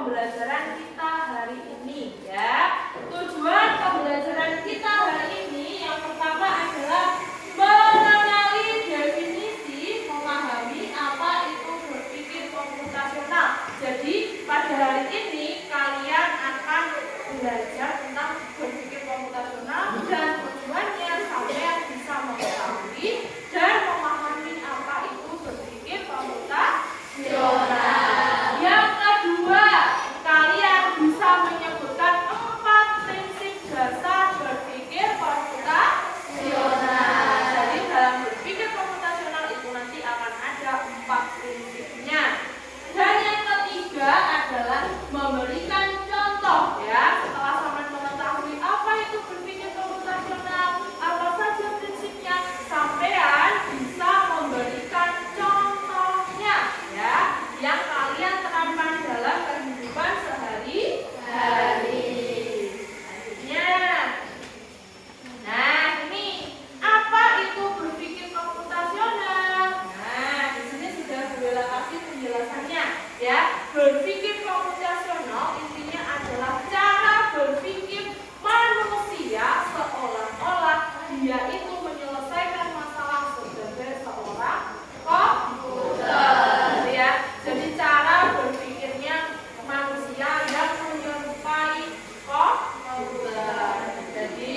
Pembelajaran kita hari ini ya. Tujuan pembelajaran kita hari ini belajar tentang berpikir komputasional dan tujuannya sampai bisa mengetahui dan memahami apa itu berpikir komputasional. Yang kedua, kalian bisa menyebutkan 4 prinsip dasar berpikir komputasional. Jadi dalam berpikir komputasional itu nanti akan ada 4 prinsipnya. Dan yang ketiga adalah memberikan contoh ya. Setelah sampai mengetahui apa itu berpikir komputasional, apa saja prinsipnya, sampean bisa memberikan contohnya ya, yang kalian terapkan dalam kehidupan sehari-hari. Selanjutnya, nah ini apa itu berpikir komputasional? Nah di sini sudah Bella kasih penjelasannya ya. Berpikir komputasional intinya adalah cara berpikir manusia seolah-olah dia itu menyelesaikan masalah sebagai seorang komputer ya. Jadi cara berpikirnya manusia yang menyerupai komputer. Jadi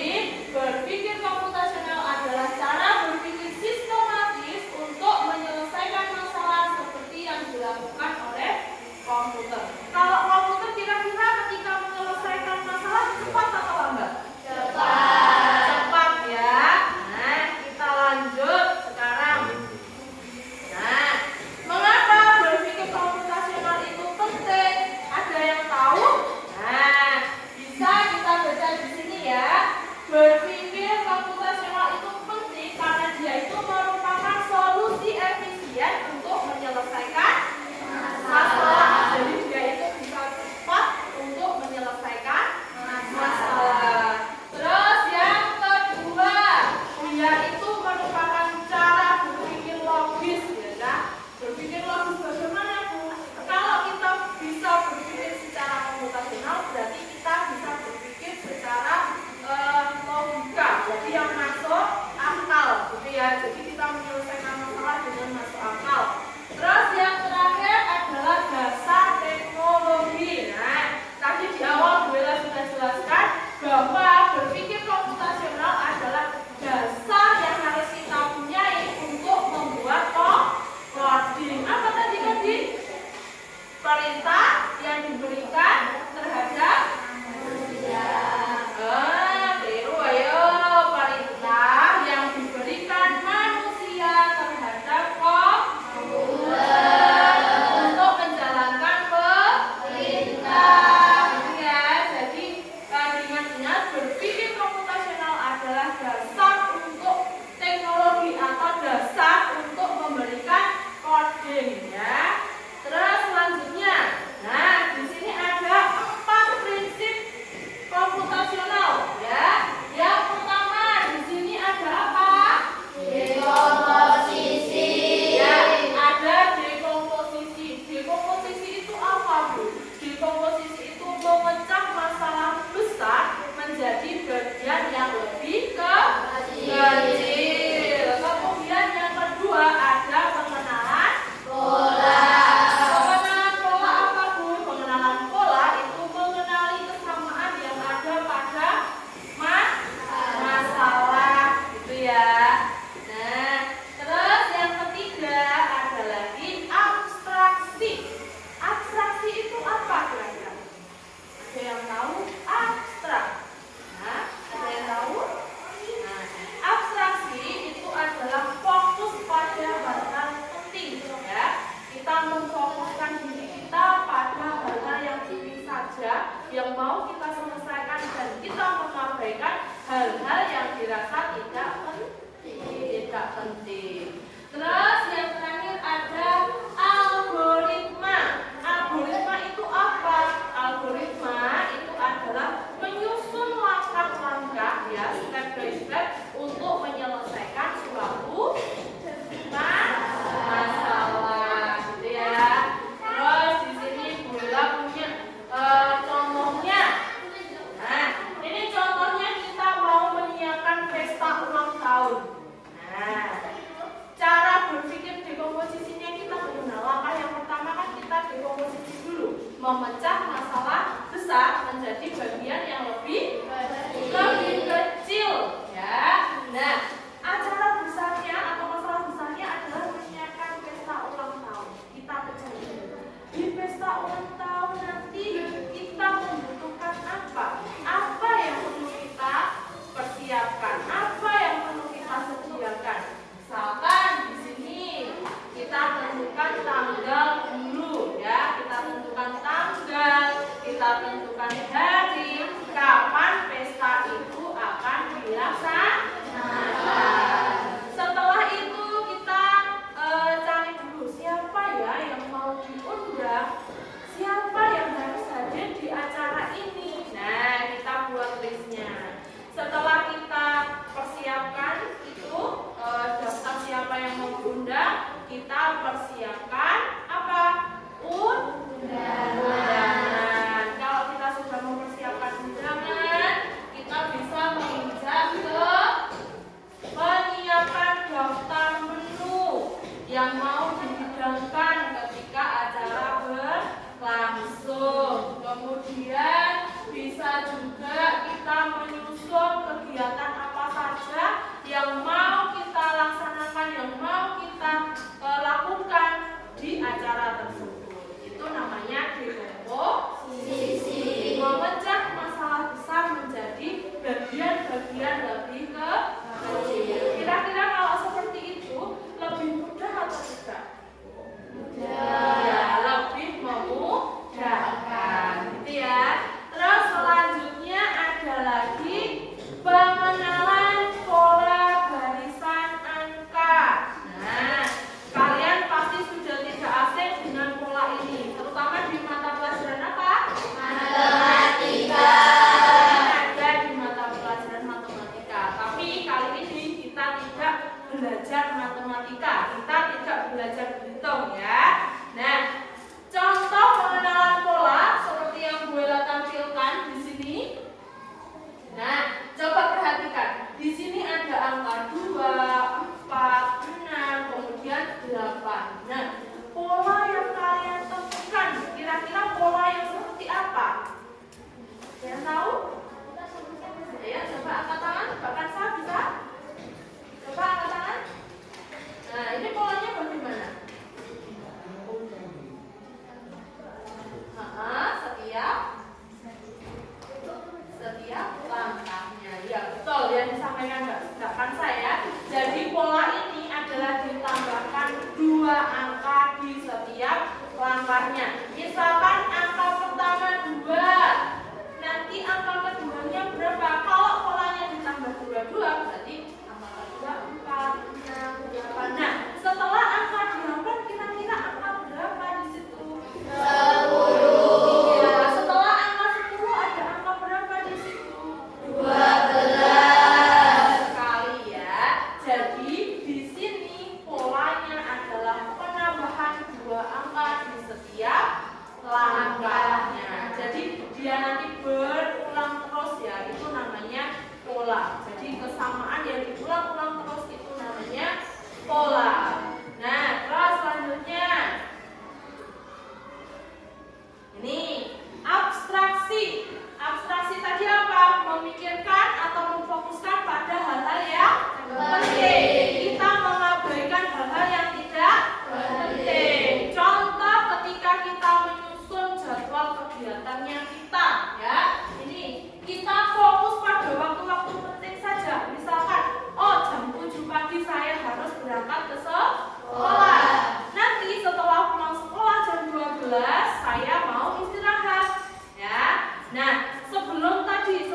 berpikir komputasional adalah cara berpikir sistematis untuk menyelesaikan masalah seperti yang dilakukan oleh komputer. Kalau komputer kira-kira ketika menyelesaikan masalah cepat atau lambat? Cepat ya. Nah, kita lanjut sekarang. Nah, mengapa berpikir komputasional itu penting? Ada yang tahu? Nah, bisa kita baca di sini ya. Berpikir komputasional itu penting karena dia itu merupakan solusi efisien untuk menyelesaikan masalah. Jadi dia itu bisa cepat untuk menyelesaikan masalah. Terus yang kedua, dia itu merupakan cara berpikir logis ya kan? Berpikir logis bagaimana Bu? Kalau kita bisa berpikir secara komputasional berarti kita bisa berpikir secara logika. Jadi yang masuk akal gitu ya. Jadi kita menyelesaikan masalah dengan masuk akal. Terus yang terakhir adalah dasar teknologi. Nah, tadi di awal Bu Ella sudah jelaskan bahwa berpikir komputasional adalah dasar yang harus kita punyai untuk membuat coding. Apa tadi coding? Perintah yang diberikan terhadap manusia. Tiru ayo, perintah yang diberikan manusia terhadap komputer untuk menjalankan perintah. Ya, jadi ingat-ingat berpikir komputasional adalah dasar untuk teknologi atau dasar untuk memberikan coding ya. Terus selanjutnya, nah di sini ada 4 prinsip komputasional ya. Yang pertama di sini ada apa? Dekomposisi. Ya, ada dekomposisi. Dekomposisi itu apa Bu? Dekomposisi itu memecah masalah besar menjadi bagian yang lebih kecil. Kemudian yang kedua ada pengenalan pola. Pengenalan pola apa Bu? Pengenalan pola itu mengenali kesamaan yang ada pada masalah gitu ya. Nah, terus yang ketiga ada lagi abstraksi. Abstraksi itu apa kira-kira? Ada yang tahu? Abstrak. Nah, ada yang tahu? Nah, abstraksi itu adalah fokus pada hal-hal penting ya. Kita memfokuskan diri kita pada hal-hal yang penting saja yang mau kita selesaikan dan kita mengabaikan hal-hal yang dirasa tidak penting. Terus yang terakhir ada algoritma. Algoritma itu apa? Algoritma itu adalah menyusun langkah-langkah ya, step by step untuk menyelesaikan suatu masalah gitu ya. Terus di sini Bu Ella punya contohnya. Nah, ini contohnya kita mau menyiapkan pesta belakang saya. Jadi pola ini adalah ditambahkan 2 angka di setiap langkahnya. Misalkan angka pertama 2, nanti angka keduanya berapa? Kalau polanya ditambah 22, berarti angka kedua 4, 6, 8. Nah, setelah angka 8, kira-kira angka berapa di situ? 10. Ya, setelah angka 10 ada angka berapa di situ? 12. Sekali ya. Jadi di sini polanya adalah penambahan 2 angka di setiap langkahnya. Jadi dia nanti berulang terus ya, itu namanya pola. Jadi kesamaan yang diulang-ulang terus itu namanya pola. Nah, terus selanjutnya ini abstraksi. Abstraksi tadi apa? Memikirkan atau memfokuskan pada hal-hal yang penting. Kita mengabaikan hal-hal yang tidak penting. Contoh ketika kita menyusun jadwal kegiatannya kita, ya. Ini kita fokus pada waktu-waktu penting saja. Misalkan, jam 7 pagi saya harus berangkat ke sekolah. Nanti setelah pulang sekolah jam 12 saya mau istirahat, ya. Nah, sebelum sampai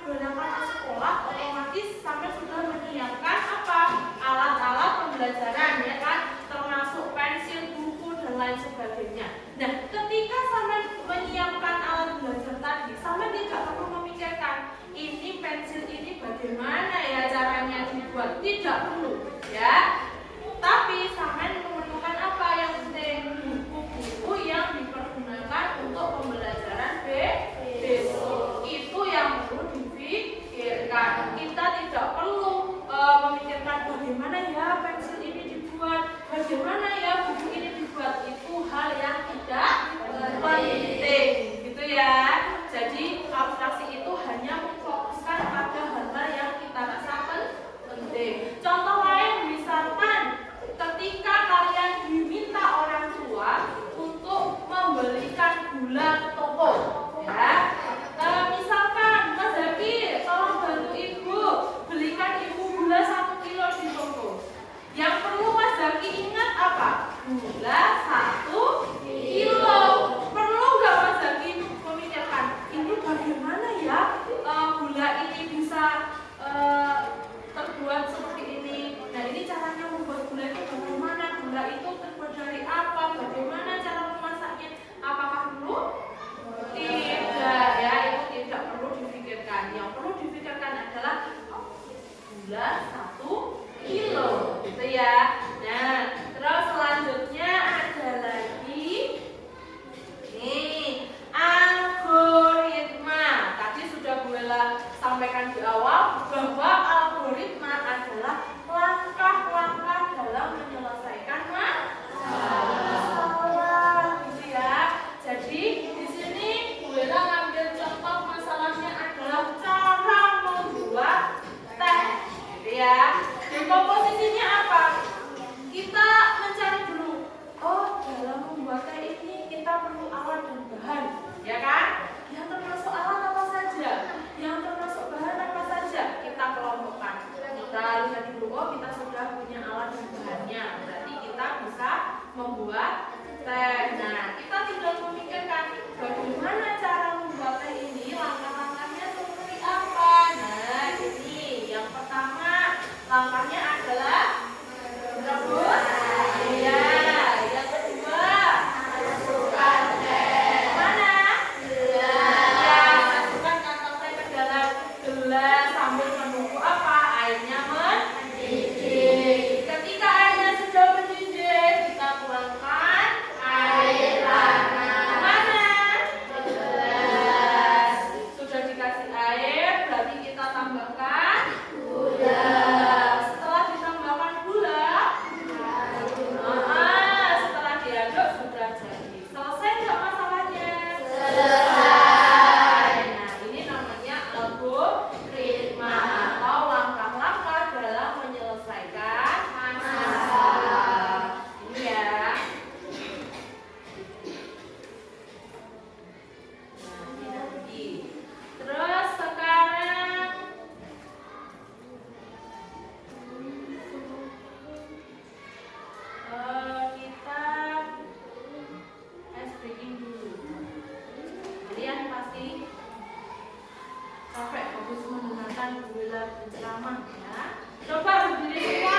berangkat ke sekolah, otomatis sampai sudah menyiapkan apa? Alat-alat pembelajaran, ya kan? Termasuk pensil, buku dan lain sebagainya. Nah, ketika sampai menyiapkan alat belajar tadi, sampai tidak perlu memikirkan ini pensil ini bagaimana ya caranya dibuat, tidak perlu, ya. Tapi sampai memerlukan apa yang penting? Buku-buku yang dipergunakan untuk pembelajaran besok. Itu yang perlu dipikirkan. Kita tidak perlu memikirkan bagaimana ya pensil ini dibuat, bagaimana ya buku ini dibuat. Itu hal yang tidak penting, gitu ya. Jadi abstraksi itu hanya memfokuskan pada hal-hal yang kita rasa penting. Contoh lain, misalkan ketika kalian diminta orang tua untuk membelikan gula ke toko, ya. Misalkan Mas Zaki, tolong bantu ibu belikan ibu gula 1 kilo di toko. Yang perlu Mas Zaki ingat apa? Gula 1 kilo. Perlu nggak Mas Zaki memikirkan ini bagaimana ya gula ini bisa terbuat seperti ini. Nah, ini caranya membuat gula itu bagaimana? Gula itu terbuat dari apa? Bagaimana cara memasaknya? Apakah perlu? Tidak, ya, itu tidak perlu dipikirkan. Yang perlu dipikirkan adalah gula 1 kilo, gitu ya. Nah, terus selanjutnya ada lagi nih, algoritma. Tadi sudah gue sampaikan di awal bahwa algoritma adalah langkah-langkah dalam menyelesaikan masalah, gitu ya. Jadi di sini gue ngambil contoh masalahnya adalah cara membuat teh, gitu ya. Di komposisinya apa? Kita mencari dulu. Dalam membuat teh ini kita perlu alat dan bahan, ya kan? Yang termasuk alat apa saja? Yang termasuk bahan apa saja? Kita kelompokkan. Kita lihat dulu, kita sudah punya alat dan bahannya. Berarti kita bisa membuat teh. Nah, kita tinggal memikirkan bagaimana cara membuat teh ini, langkah-langkahnya seperti apa. Nah, ini yang pertama, langkahnya adalah merebus. Iya. Yang kedua, masukkan teh. Mana? Gelas. Ya, masukkan kantong teh ke dalam gelas sambil menunggu apa? Airnya mendidih. Ketika airnya sudah mendidih, kita tuangkan air panas. Mana? Gelas. Sudah dikasih air, berarti kita tambahkan gula. Setelah ditambahkan mendengarkan Bu Ella berceramah ya. Coba berdiri semua.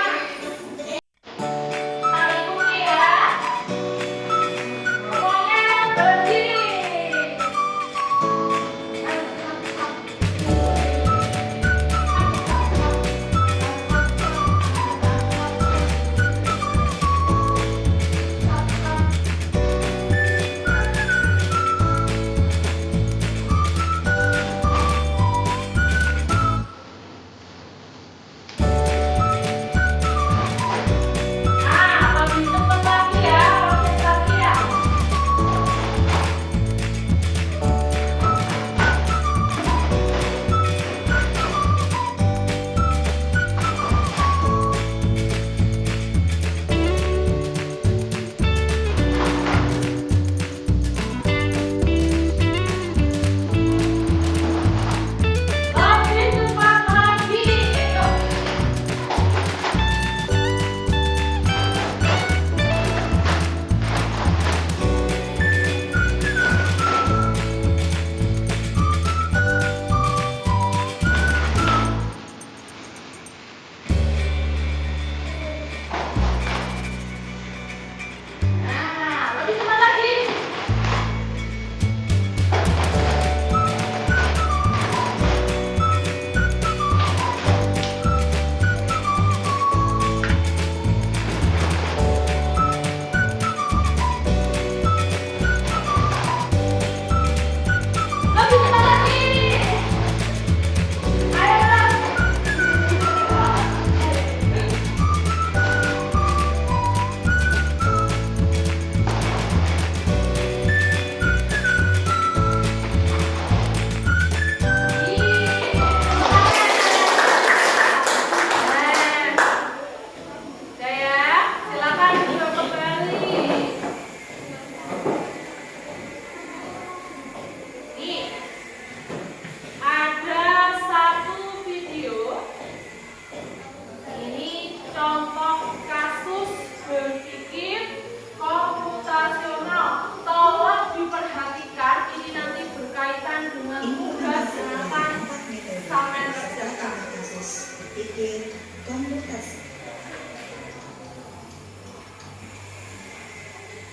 Berpikir komutasi.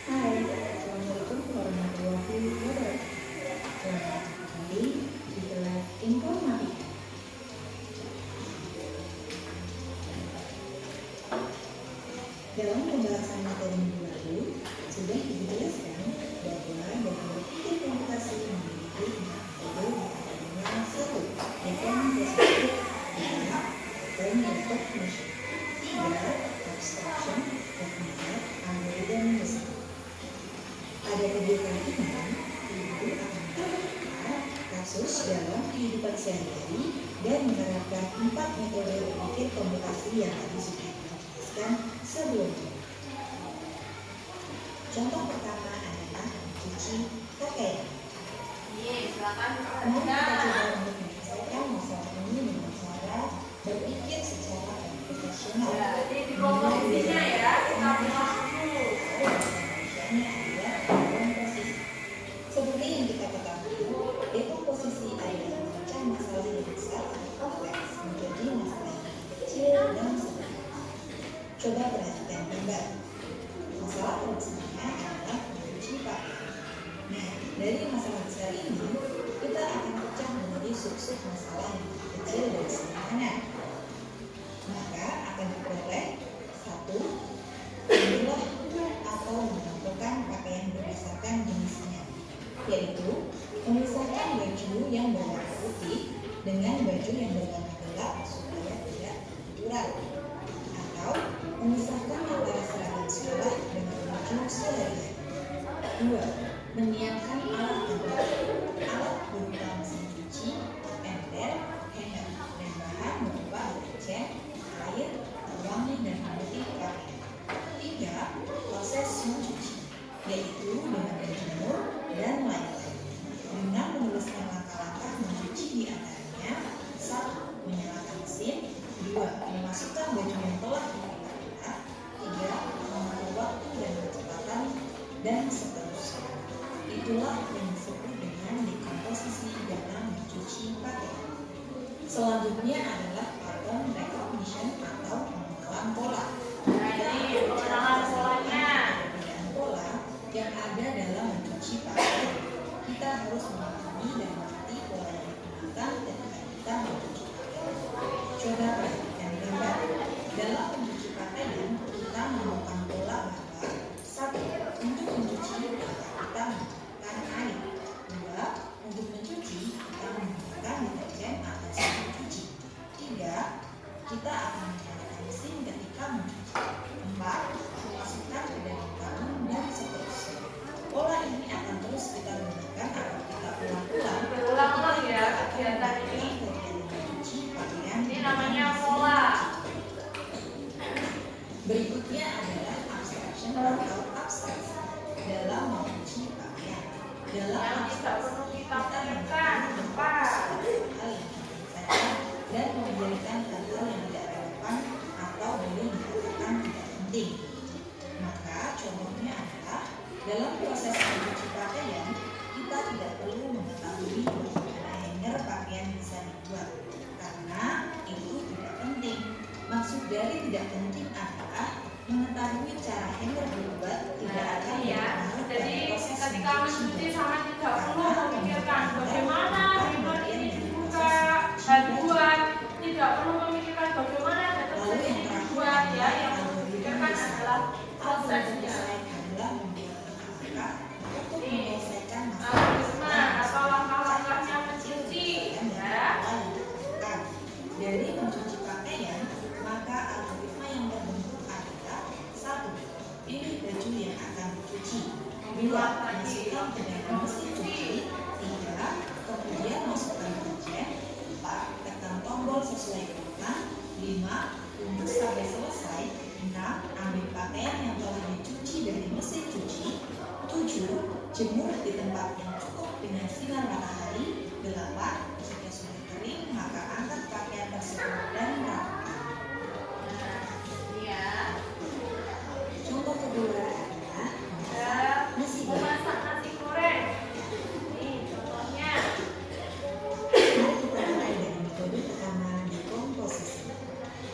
Hai, Assalamualaikum warahmatullahi wabarakatuh. Selamat kembali di kelas informatika. Dalam pembahasan materi minggu lalu sudah dijelaskan bahwa dalam berpikir komutasi memiliki 4 metode diantaranya 1. Dekomposisi, 2. Metacognition, 3. Abstraction, dan 4. Algoritma design. Pada video kali ini, Ibu akan menggunakan kasus dalam kehidupan sehari-hari dan menerapkan 4 metode berpikir komputasi yang tadi sudah dijelaskan sebelumnya. Contoh pertama adalah mencuci pakaian. Silakan. Kemudian kita coba untuk menyelesaikan masalah ini dengan cara berpikir secara profesional. Jadi di komposisinya ya, kita bilang dulu. Indonesia adalah dekomposisi. Seperti yang kita ketahui, dekomposisi adalah memecah masalah yang besar atau kompleks menjadi masalah yang kecil dan sederhana. Coba perhatikan gambar. Masalah terbesarnya adalah mencuci pakaian. Nah, dari masalah besar ini, kita akan pecah menjadi sub-sub masalah yang kecil dan sederhana. Maka akan diperoleh 1. Memilah atau menentukan pakaian berdasarkan jenisnya, yaitu memisahkan baju yang berwarna putih dengan baju yang berwarna gelap supaya tidak benturan, atau memisahkan antara seragam sekolah dengan baju sehari-hari. 2. Menyiapkan alat berupa mesin cuci, ember, hanger, dan bahan berupa deterjen, air, pewangi, dan pemutih pakaian. 3. Proses mencuci, yaitu dengan menjemur dan lain-lain. Dengan menuliskan langkah-langkah mencuci di antaranya: 1. Selanjutnya adalah pattern recognition atau pengenalan pola. Nah, ini pengenalan polanya. Perbedaan pola yang ada dalam mencuci pakaian. Kita harus memahami dan mengerti pola yang digunakan ketika kita mencuci pakaian. Coba perhatikan gambar. Dalam mencuci pakaian, kita menemukan pola bahwa 1. Untuk mencuci, kita menggunakan air. 2. Untuk mencuci, kita menggunakan deterjen atau sabun cuci. 3. Kita akan menggunakan mesin ketika mencuci. 4. Memasukkan ke dalam tabung dan seterusnya. Pola ini akan terus kita gunakan atau kita ulang-ulang. Berulang-ulang ya kegiatan ini. Ini namanya pola. Berikutnya adalah abstraction atau abstraksi dalam mencuci pakaian. Dalam Yang tidak perlu kita pikirkan. 4. hal yang diselesaikan dan membiarkan hal-hal yang tidak relevan atau boleh dikatakan tidak penting. Maka contohnya adalah dalam proses mencuci pakaian, kita tidak perlu mengetahui bagaimana hanger pakaian bisa dibuat karena itu tidak penting. Maksud dari tidak penting adalah mengetahui cara hanger dibuat tidak akan ya. mempengaruhi Jadi proses ketika mencuci sangat tidak perlu memikirkan bagaimana hanger ini dibuka, dibuat. Tidak perlu memikirkan bagaimana deterjen ini dibuat ya. Yang perlu dipikirkan adalah prosesnya. Algoritma atau langkah-langkahnya mencuci ya. Dari mencuci pakaian, maka algoritma yang terbentuk adalah 1. Pilih baju yang akan dicuci. 2. Masukkan ke dalam mesin cuci. 3. Kemudian masukkan deterjen. 4. Tekan tombol sesuai urutan. 5. Tunggu sampai selesai. 6. Ambil pakaian yang telah dicuci dari mesin cuci. 7. Jemur di tempat yang cukup dengan sinar matahari. 8. Jika sudah kering, maka angkat pakaian tersebut dan rapikan. Nah, ini ya. Contoh kedua adalah nasi goreng. Memasak nasi goreng. Ini contohnya. Mari kita mulai dari metode pertama dekomposisi.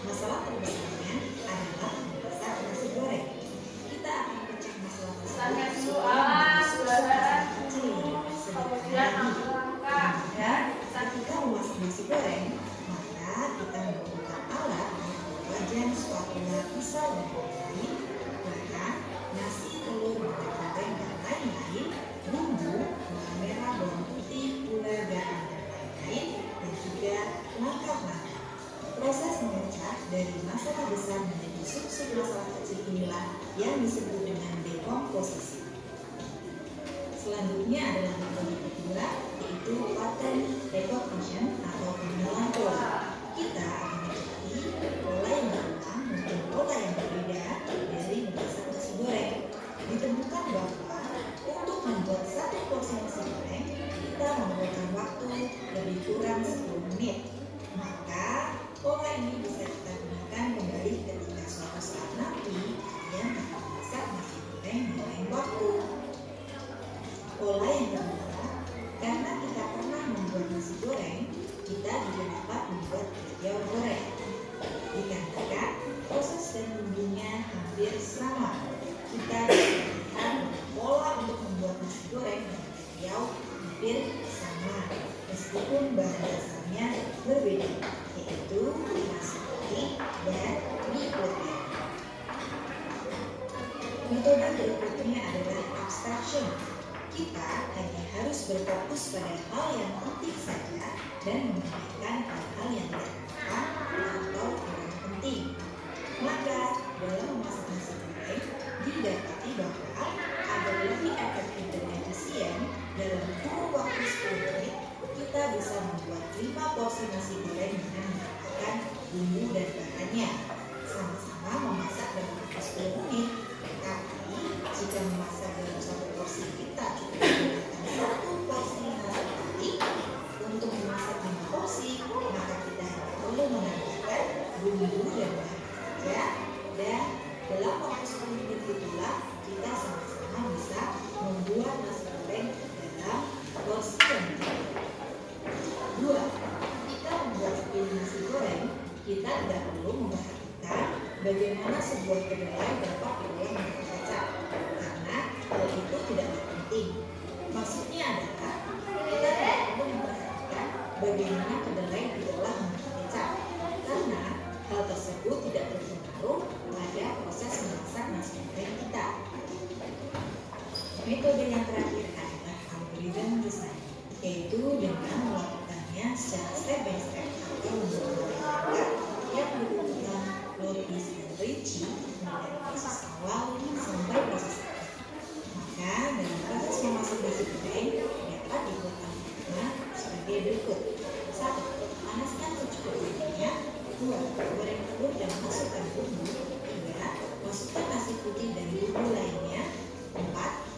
Masalah terbesarnya adalah memasak nasi goreng. Kita akan pecah masalah Misalnya tersebut dulu alas, bahan, kecil kemudian langkah-langkah. dan ketika memasak nasi goreng, maka kita membutuhkan alat wajan, spatula, pisau dan lain-lain, bahkan nasi, telur, minyak goreng dan lain-lain, bumbu, bawang merah, bawang putih, gula, garam dan lain-lain, dan juga langkah-langkah. Proses memecah dari masalah besar menjadi sub-sub masalah kecil inilah yang disebut dengan dekomposisi. Selanjutnya adalah metode kedua, yaitu pattern recognition atau pengenalan pola. Kita akan mencari pola yang berulang maupun pola yang berbeda dari memasak nasi goreng. Ditemukan bahwa untuk membuat satu porsi nasi goreng, kita memerlukan waktu lebih kurang 10 menit. Maka pola ini bisa kita gunakan kembali ketika suatu saat nanti kalian akan memasak nasi goreng di lain waktu. Pola yang kedua, karena kita pernah membuat nasi goreng, kita juga dapat membuat kecil goreng. Dikarenakan proses dan bumbunya hampir sama, kita bisa melihat pola untuk membuat nasi goreng dan kecil hampir sama, meskipun bahan dasarnya berbeda, yaitu nasi putih dan mie putih. Metode berikutnya adalah abstraction. Kita hanya harus berfokus pada hal yang penting saja dan mengabaikan hal-hal yang tidak relevan atau kurang penting. Maka dalam memasak nasi goreng didapati bahwa agar lebih efektif dan efisien dalam kurun waktu 10 menit kita bisa membuat 5 porsi nasi goreng dengan menambahkan bumbu dan bahannya. Sama-sama memasak dalam waktu 10 menit. Tapi jika memasak dalam satu porsi kita cukup menggunakan 1 porsi nasi putih. Untuk memasak 5 porsi, maka kita hanya perlu menambahkan bumbu dan bahan saja. Dan dalam waktu 10 menit itulah kita sama-sama bisa membuat nasi goreng dalam porsi yang sama. 2. Kita membuat kita tidak perlu memperhatikan bagaimana sebuah kedelai dapat diolah menjadi kecap, karena hal itu tidaklah penting. Maksudnya adalah kita tidak perlu memperhatikan bagaimana kedelai diolah menjadi kecap, karena hal tersebut tidak berpengaruh pada proses memasak nasi goreng kita. Metode yang terakhir adalah algoritma desain, yaitu dengan melakukannya secara step by step atau menggunakan yang berurutan logis dan rinci dari proses awal sampai proses akhir. Maka dalam proses memasak nasi goreng dapat dibuat algoritma sebagai berikut. 1. Panaskan secukupnya minyak. 2. Goreng telur dan masukkan bumbu. 3. Masukkan nasi putih dan bumbu lainnya. 4.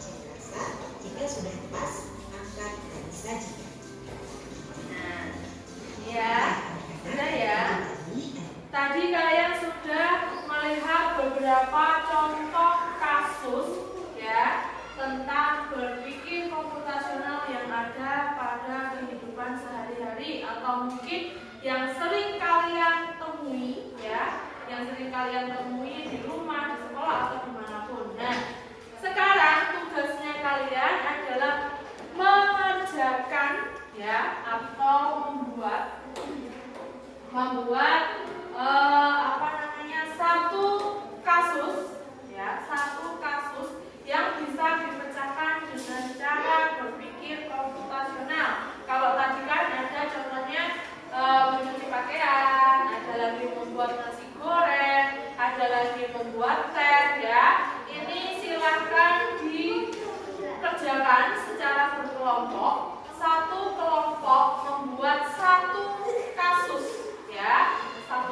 Cek rasa. Jika sudah pas, angkat dan sajikan. Nah, ya, sudah ya. Tadi kalian sudah melihat beberapa contoh kasus ya tentang berpikir komputasional yang ada pada kehidupan sehari-hari atau mungkin yang sering kalian temui ya, yang sering kalian temui di rumah, di sekolah atau dimanapun. Nah, sekarang tugasnya kalian adalah mengerjakan ya atau membuat satu kasus ya, satu kasus yang bisa dipecahkan dengan cara berpikir komputasional. Kalau tadi kan ada contohnya mencuci pakaian, ada lagi membuat nasi goreng, ada lagi membuat teh ya. Ini silahkan dikerjakan secara berkelompok. Satu kelompok membuat satu kasus ya, satu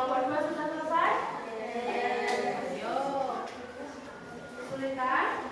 Nomor 2 sudah selesai? Ayo. Sulit kan?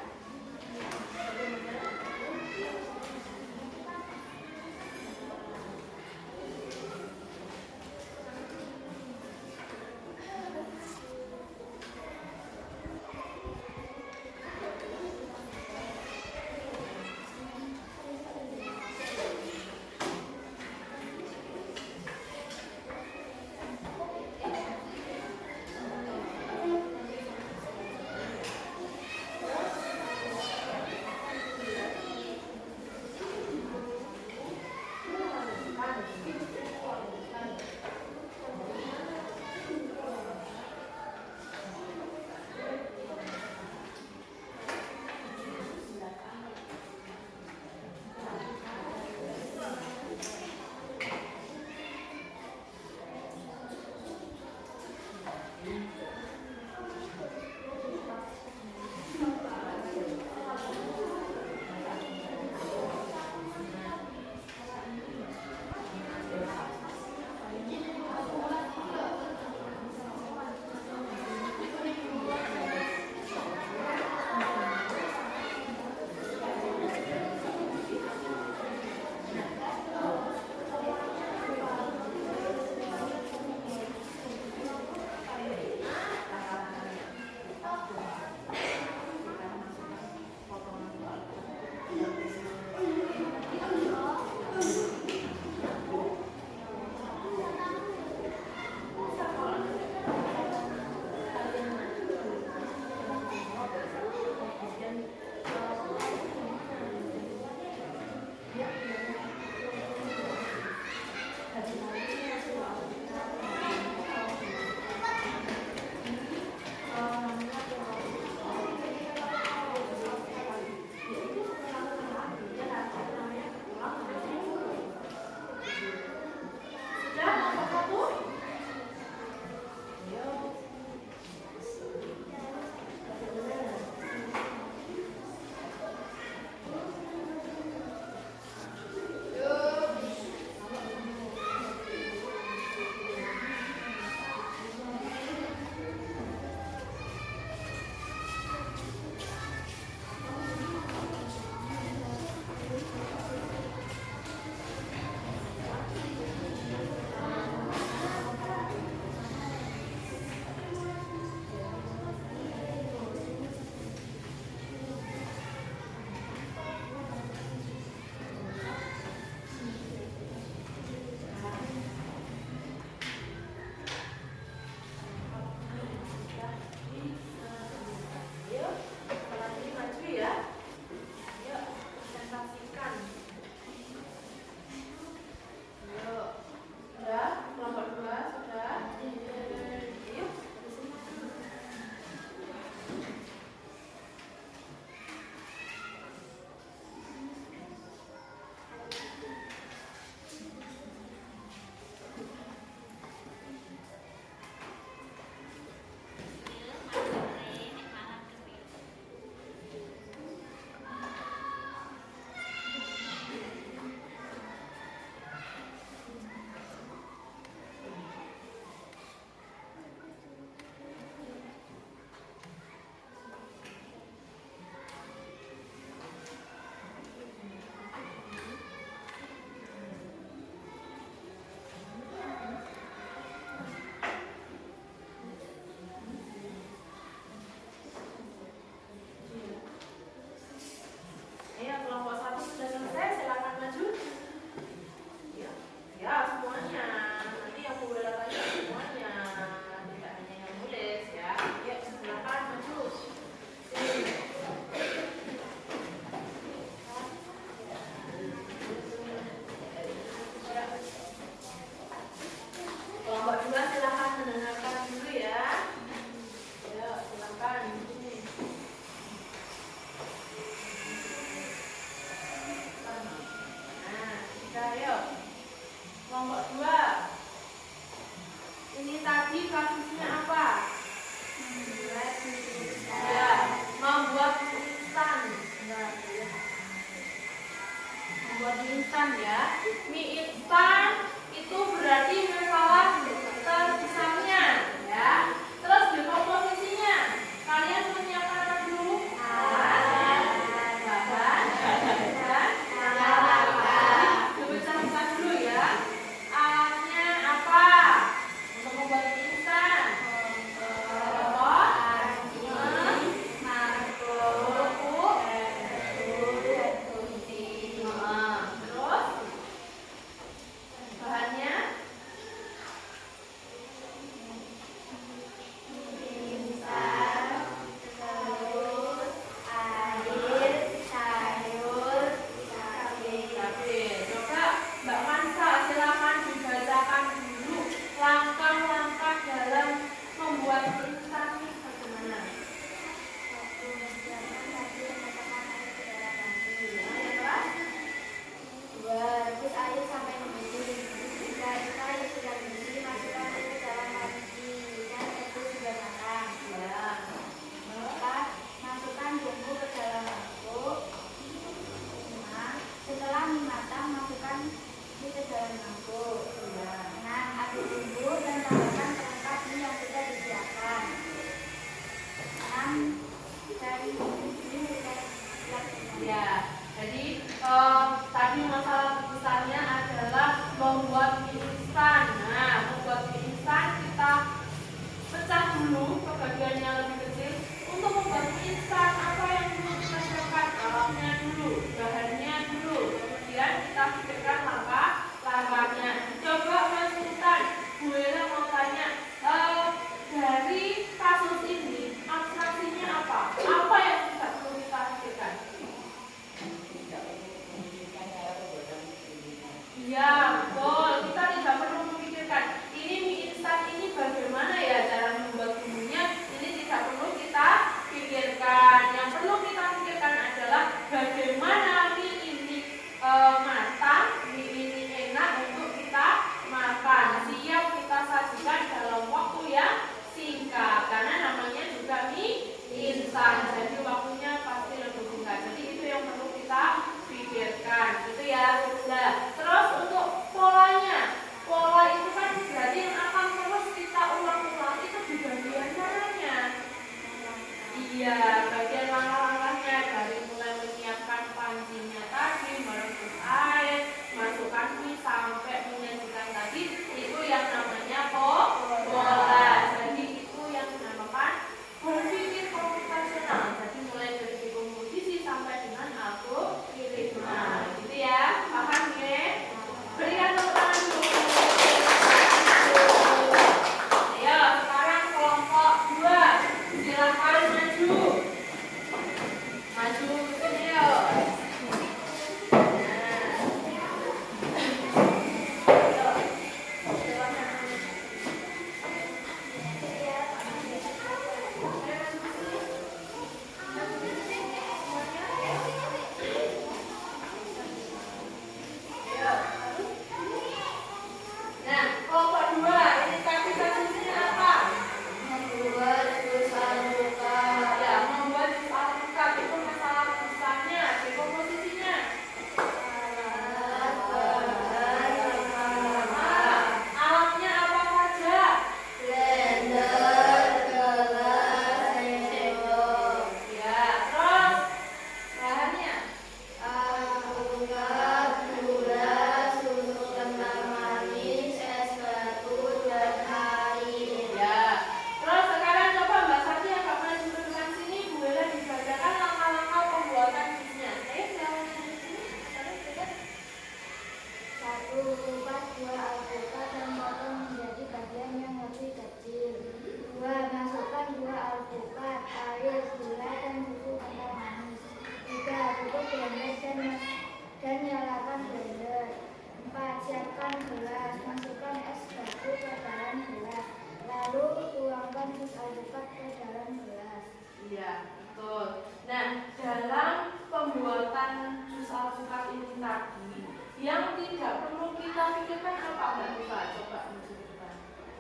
lagi yang tidak perlu kita pikirkan apa Mbak Diva? Coba menunjukkan.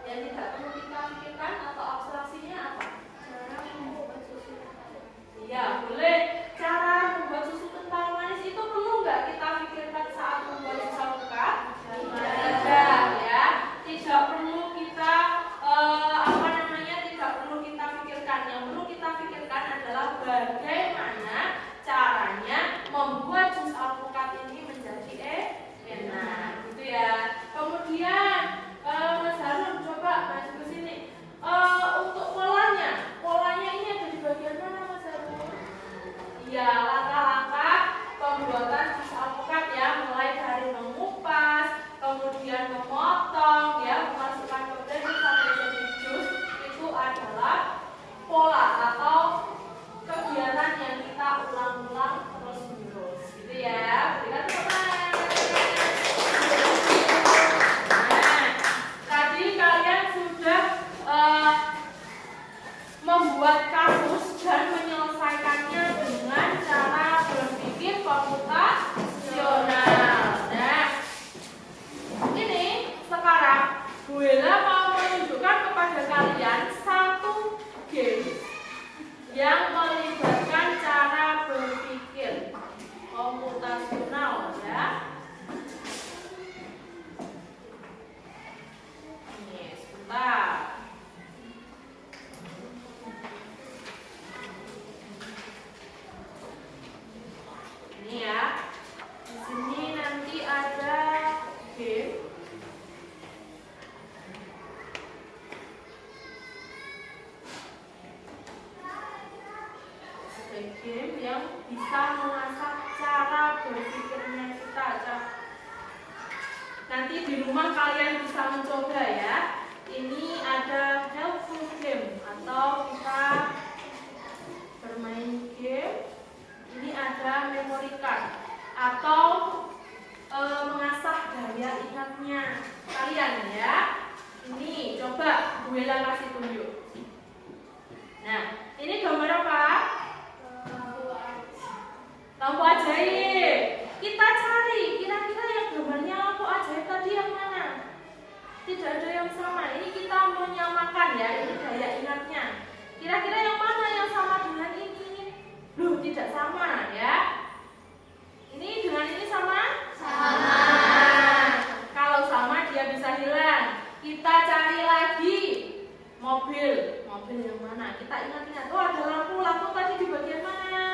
Yang tidak perlu kita pikirkan atau abstraksinya apa? Cara membuat susu. Iya, boleh. Cara membuat susu kental manis itu perlu nggak kita pikirkan saat membuat susu alpukat? Tidak, ya. Tidak perlu kita tidak perlu kita pikirkan. Yang perlu kita pikirkan adalah bagaimana caranya membuat jus alpukat ini menjadi enak, gitu ya. Kemudian Mas Harun coba maju ke sini. Untuk polanya ini ada di bagian mana Mas Harun? Iya, langkah-langkah pembuatan jus alpukat ya, mulai dari mengupas, kemudian memotong, ya, memasukkan ke blender sampai jadi jus. Itu adalah pola atau kegiatan yang kita ulang-ulang terus-menerus, gitu ya. Berikan tepuk tangan. Nah, tadi kalian sudah membuat kasus dan menyelesaikannya dengan cara berpikir komputasional. Nah, ini sekarang Bu Ella mau menunjukkan kepada kalian satu game yang melibatkan cara berpikir komputasional, ya. Ini sebentar. Ini ya. Di sini nanti ada game. Game yang bisa mengasah cara berpikirnya kita. Nanti di rumah kalian bisa mencoba ya. Ini ada helpful game atau kita bermain game. Ini ada memory card atau mengasah daya ingatnya kalian ya. Ini coba Bu Ella kasih tunjuk. Nah, ini gambar apa? Lampu ajaib. Kita cari kira-kira yang gambarnya lampu ajaib tadi yang mana? Tidak ada yang sama. Ini kita menyamakan ya. Ini daya ingatnya. Kira-kira yang mana yang sama dengan ini? Loh, tidak sama ya. Ini dengan ini sama? Sama. Kalau sama dia bisa hilang. Kita cari lagi mobil. Mobil yang mana? Kita ingat-ingat. Oh, ada lampu tadi di bagian mana?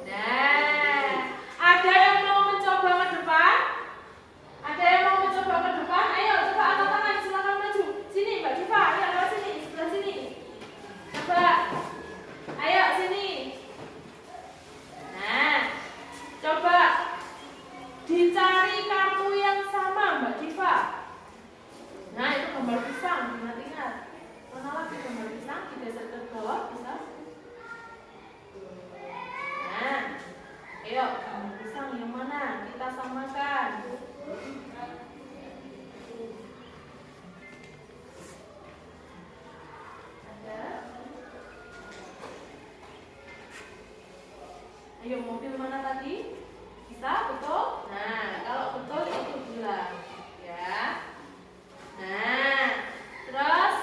Nah, ada yang mau mencoba ke depan? Ada yang mau mencoba ke depan? Ayo, coba angkat tangan, silakan maju. Sini, Mbak Diva, ayo lewat sini, sebelah sini. Coba, ayo sini. Nah, coba dicari kartu yang sama, Mbak Diva. Nah, itu gambar pisang, ingat-ingat. Mana lagi gambar pisang? Digeser ke bawah, bisa. Nah, ayo gambar pisang yang mana? Kita samakan. Ada? Ayo, mobil mana tadi? Bisa, betul? Nah, kalau betul itu bilang, ya. Nah, terus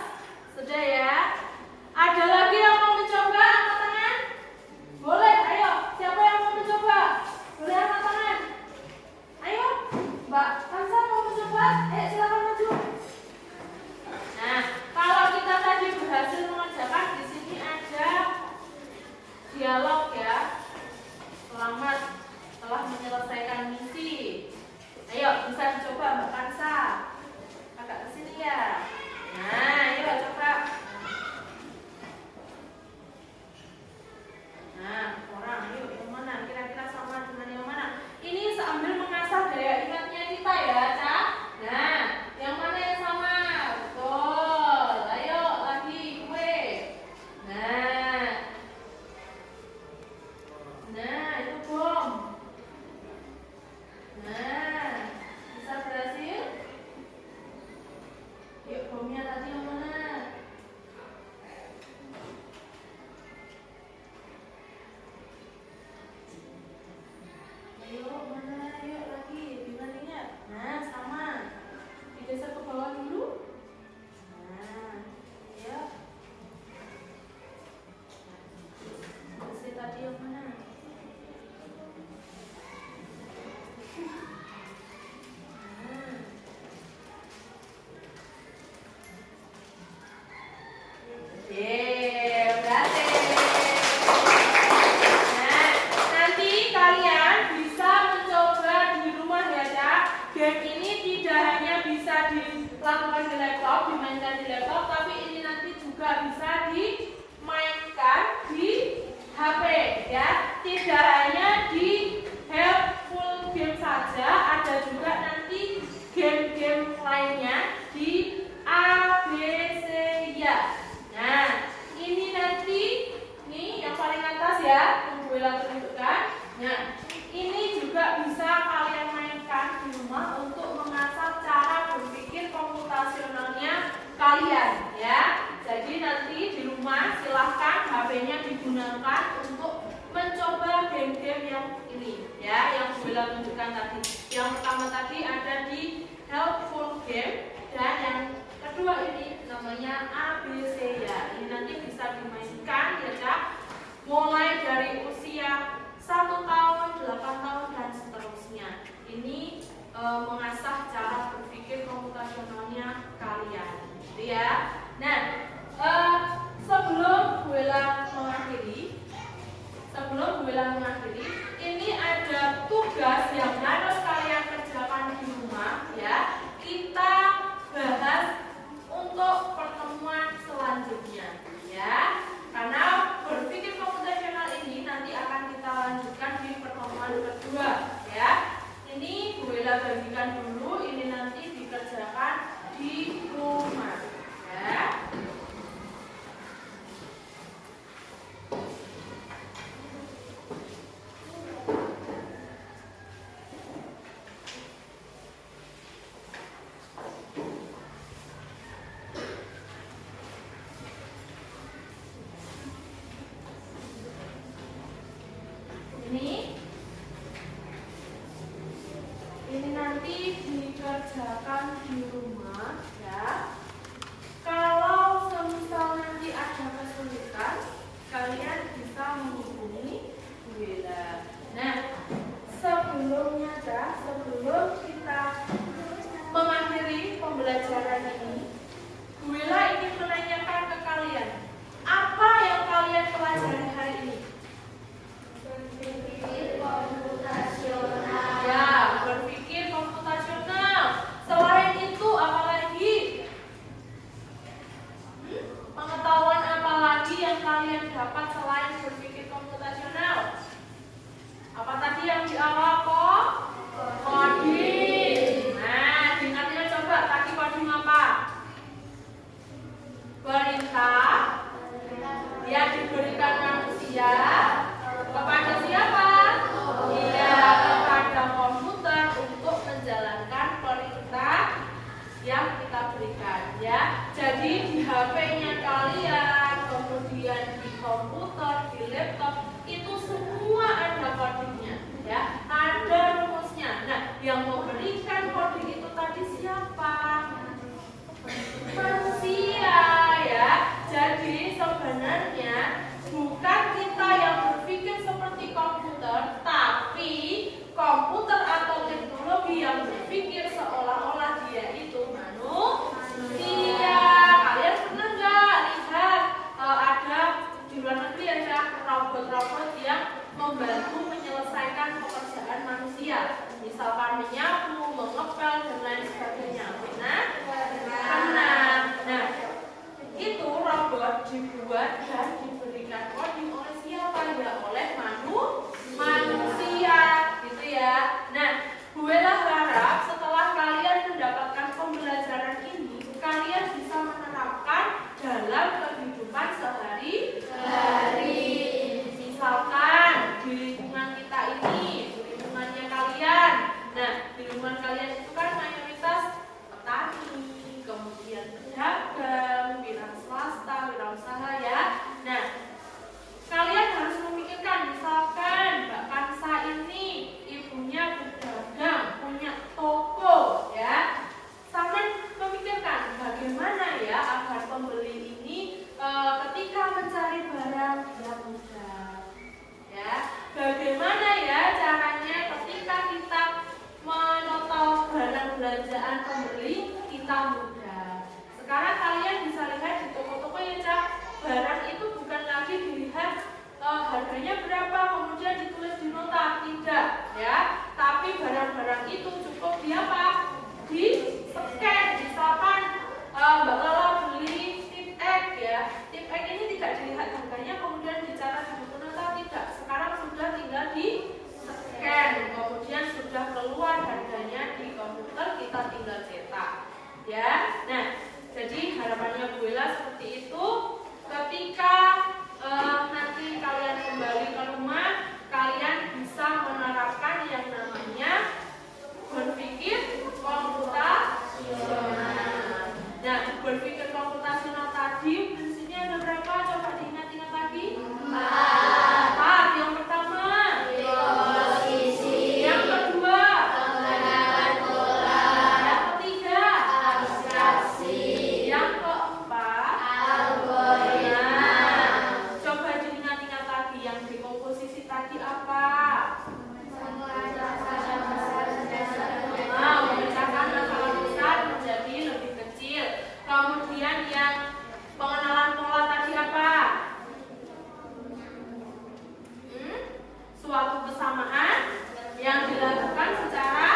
dimainkan di laptop, tapi ini nanti juga bisa dimainkan di HP ya. Tidak hanya di helpful game saja, ada juga nanti game-game lainnya di A, B, C, ya. Nah, ini nanti yang paling atas ya, yang Bella tunjukkan. Nah, ini juga bisa kalian mainkan di rumah untuk mengasah cara berpikir komputasionalnya kalian ya. Jadi nanti di rumah silahkan HP-nya digunakan untuk mencoba game-game yang ini ya, yang Bella tunjukkan tadi. Yang pertama tadi ada di helpful game, dan yang kedua ini namanya ABC ya. Ini nanti bisa dimainkan ya Cak, mulai dari usia 1 tahun, 8 tahun dan seterusnya. Ini mengasah cara berpikir komputasionalnya kalian, gitu ya. Nah, sebelum Bella mengakhiri, ini ada tugas yang harus kalian kerjakan di rumah ya. Kita bahas untuk pertemuan selanjutnya ya. Karena berpikir komputasional ini nanti akan kita lanjutkan di pertemuan kedua ya. Ini Bella bagikan dulu, ini nanti dikerjakan di rumah ya. Ini nanti dikerjakan di rumah ya. Kalau semisal nanti ada kesulitan, kalian bisa menghubungi Bella. Nah, sebelum kita mengakhiri pembelajaran ini, Bella ingin menanyakan ke kalian, apa yang kalian pelajari hari ini? Berpikir komputasional. Ya, berpikir komputasional. Selain itu apa lagi? Pengetahuan apa lagi yang kalian dapat selain berpikir komputasional? Apa tadi yang di awal kok? Coding. Nah, diingatnya coba tadi coding apa? Perintah yang diberikan manusia kepada siapa? Iya, kepada komputer untuk menjalankan perintah yang kita berikan ya. Jadi di HP-nya kalian, kemudian di komputer, di laptop, itu semua ada codingnya ya, ada rumusnya. Nah, yang memberikan coding itu tadi siapa? Manusia ya. Jadi sebenarnya bukan kita yang berpikir seperti komputer, tapi komputer atau teknologi yang berpikir seolah-olah dia itu manusia. Kalian pernah nggak lihat ada di luar negeri ada robot-robot yang membantu menyelesaikan pekerjaan manusia, misalkan menyapu, mengepel dan lain sebagainya. Nah, itu robot dibuat dan diberikan coding oleh siapa? Ya, oleh manusia, gitu ya. Nah, Bella harap setelah kalian mendapatkan pembelajaran ini, kalian bisa menerapkan dalam kehidupan sehari-hari. Misalkan di lingkungan kita ini, di lingkungannya kalian. Nah, di lingkungan kalian itu kan mayoritas petani, kemudian pedagang, wira swasta, wirausaha ya. Nah, kalian harus memikirkan, misalkan Mbak Kansa ini ibunya pedagang, punya toko ya. Sampai memikirkan bagaimana ya agar pembeli ini ketika mencari barang dia mudah ya. Bagaimana ya caranya ketika kita menotol barang belanjaan pembeli kita mudah. Sekarang kalian bisa lihat di toko-toko ya Cak, barang itu bukan lagi dilihat harganya berapa kemudian ditulis di nota, tidak ya, tapi barang-barang itu cukup di apa? Di scan, misalkan komputasional tadi prinsipnya ada berapa? Coba diingat-ingat lagi. 4. Yang pertama, Posisi. yang kedua, Pengenalan pola. yang ketiga, Abstraksi. yang keempat. Algoritma. Coba diingat-ingat lagi yang dekomposisi tadi apa? Memecahkan masalah besar menjadi lebih kecil. Kemudian yang pengenalan pola tadi apa? Suatu kesamaan yang dilakukan secara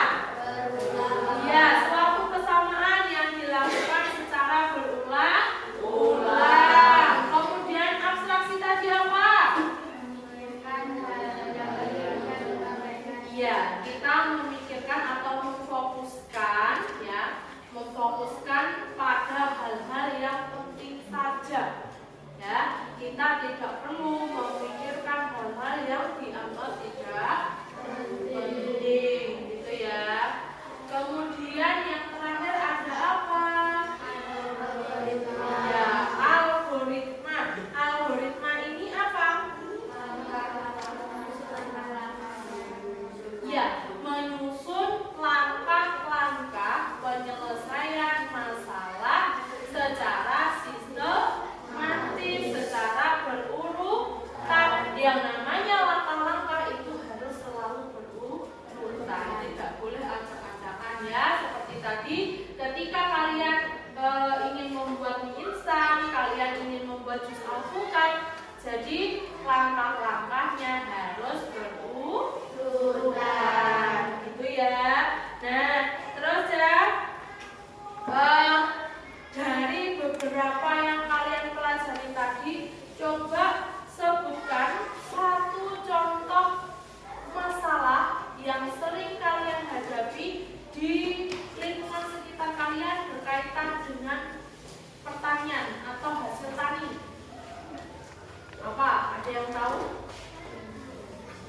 suatu kesamaan yang dilakukan secara berulang-ulang. Kemudian abstraksi tadi apa? Iya, kita memikirkan atau memfokuskan pada hal-hal yang penting saja. Ya, kita tidak perlu memikirkan hal-hal yang dianggap tidak penting, gitu ya. Kemudian yang terakhir ada apa? Ya, algoritma. Algoritma ini apa? Ya, menyusun langkah-langkah penyelesaian masalah secara sistematis, secara berurutan. Yang namanya langkah-langkah itu harus selalu berurutan, tidak boleh acak-acakan ya. Seperti tadi, ketika kalian ingin membuat mie instan, kalian ingin membuat jus alpukat, jadi langkah-langkahnya harus berurutan, gitu ya. Nah, terus ya, dari beberapa yang kalian pelajari tadi, coba sebutkan satu contoh masalah yang sering kalian hadapi di lingkungan sekitar kalian berkaitan dengan pertanian atau hasil tani. Apa? Ada yang tahu?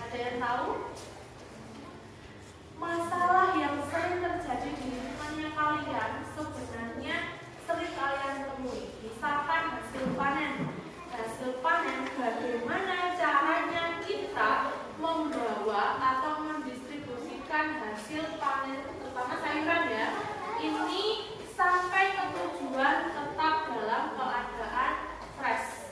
Ada yang tahu? Masalah yang sering terjadi di lingkungannya kalian sebenarnya sering kalian temui. Misalkan hasil panen. Hasil panen, bagaimana caranya kita membawa atau mendistribusikan hasil panen, terutama sayuran ya, ini sampai ke tujuan tetap dalam keadaan fresh,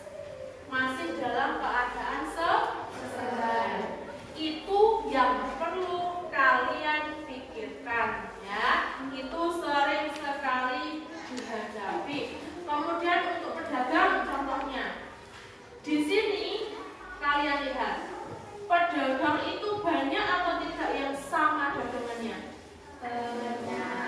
masih dalam keadaan segar. Itu yang perlu kalian pikirkan ya. Itu sering sekali dihadapi. Kemudian untuk pedagang contohnya, di sini kalian lihat pedagang itu banyak atau tidak yang sama dagangannya?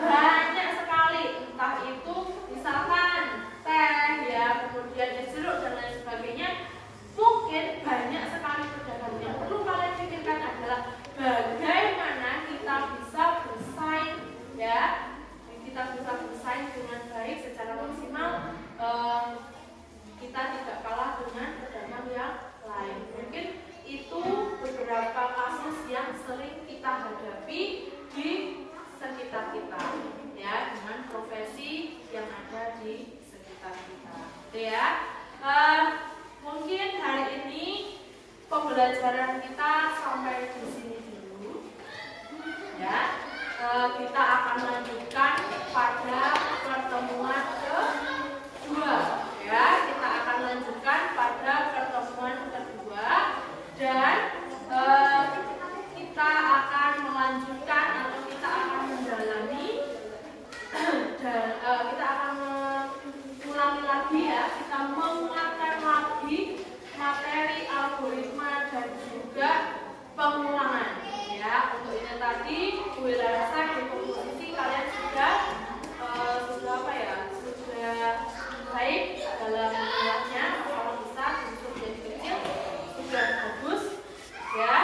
Banyak sekali, entah itu misalkan teh ya, kemudian es jeruk dan lain sebagainya. Mungkin banyak sekali pedagang. Yang perlu kalian pikirkan adalah bagaimana kita bisa bersaing ya, kita bisa bersaing dengan baik secara maksimal. Kita tidak kalah dengan pedagang yang lain. Mungkin itu beberapa kasus yang sering kita hadapi di sekitar kita ya, dengan profesi yang ada di sekitar kita, gitu ya. Mungkin hari ini pembelajaran kita sampai di sini dulu ya. Kita akan lanjutkan pada pertemuan kedua ya. Kita akan lanjutkan pada pertemuan kedua dan kita akan melanjutkan atau kita akan mendalami dan kita akan mengulangi lagi ya, kita menguatkan lagi materi algoritma dan juga pengulangan ya. Untuk ini tadi gue rasa di komposisi kalian sudah apa ya, sudah baik dalam melihatnya, kalau bisa untuk jadi kecil sudah bagus ya.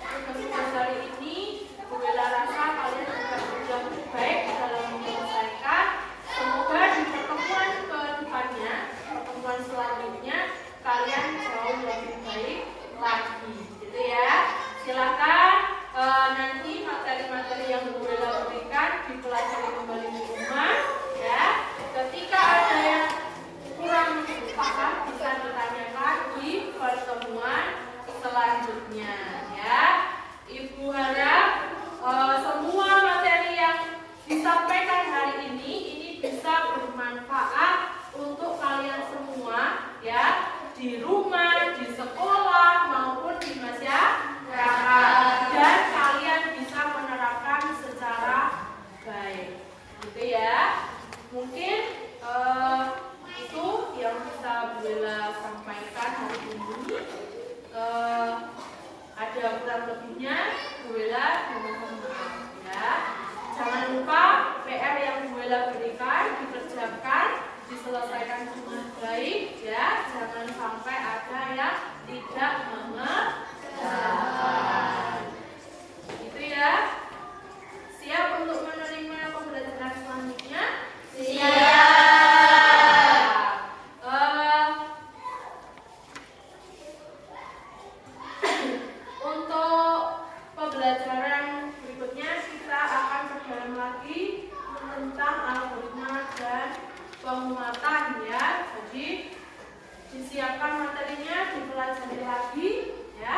Untuk tugas hari ini gue rasa kalian sudah baik dalam menyelesaikan. Semoga di pertemuan kedepannya, pertemuan selanjutnya kalian jauh lebih baik lagi, gitu ya. Silakan di rumah, di sekolah, maupun di masyarakat. Dan kalian bisa menerapkan secara baik. Gitu ya. Mungkin itu yang bisa Bella sampaikan hari ini. Ada kurang lebihnya, Bella mohon maaf ya. Jangan lupa PR yang Bella berikan dikerjakan, diselesaikan dengan baik ya. Jangan sampai ada yang tidak mengerjakan. Gitu ya. Siap untuk menerima pembelajaran selanjutnya? Siap. Untuk pembelajaran berikutnya kita akan berdalam lagi tentang algoritma dan penguatan ya. Jadi disiapkan materinya, dipelajari lagi ya.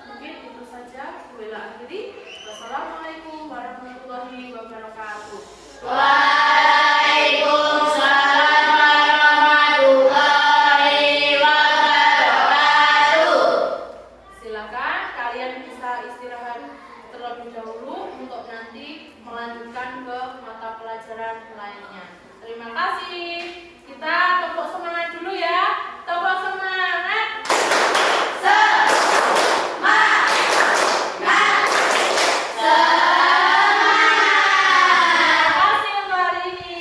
Mungkin itu saja Bella akhiri. Wassalamualaikum warahmatullahi wabarakatuh. Waalaikumsalam warahmatullahi wabarakatuh. Silakan kalian bisa istirahat terlebih dahulu untuk nanti melanjutkan ke mata pelajaran lainnya. Terima kasih. Kita tepuk semangat dulu ya. Tepuk semangat. Terima kasih untuk hari ini.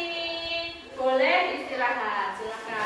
Boleh istirahat. Silakan.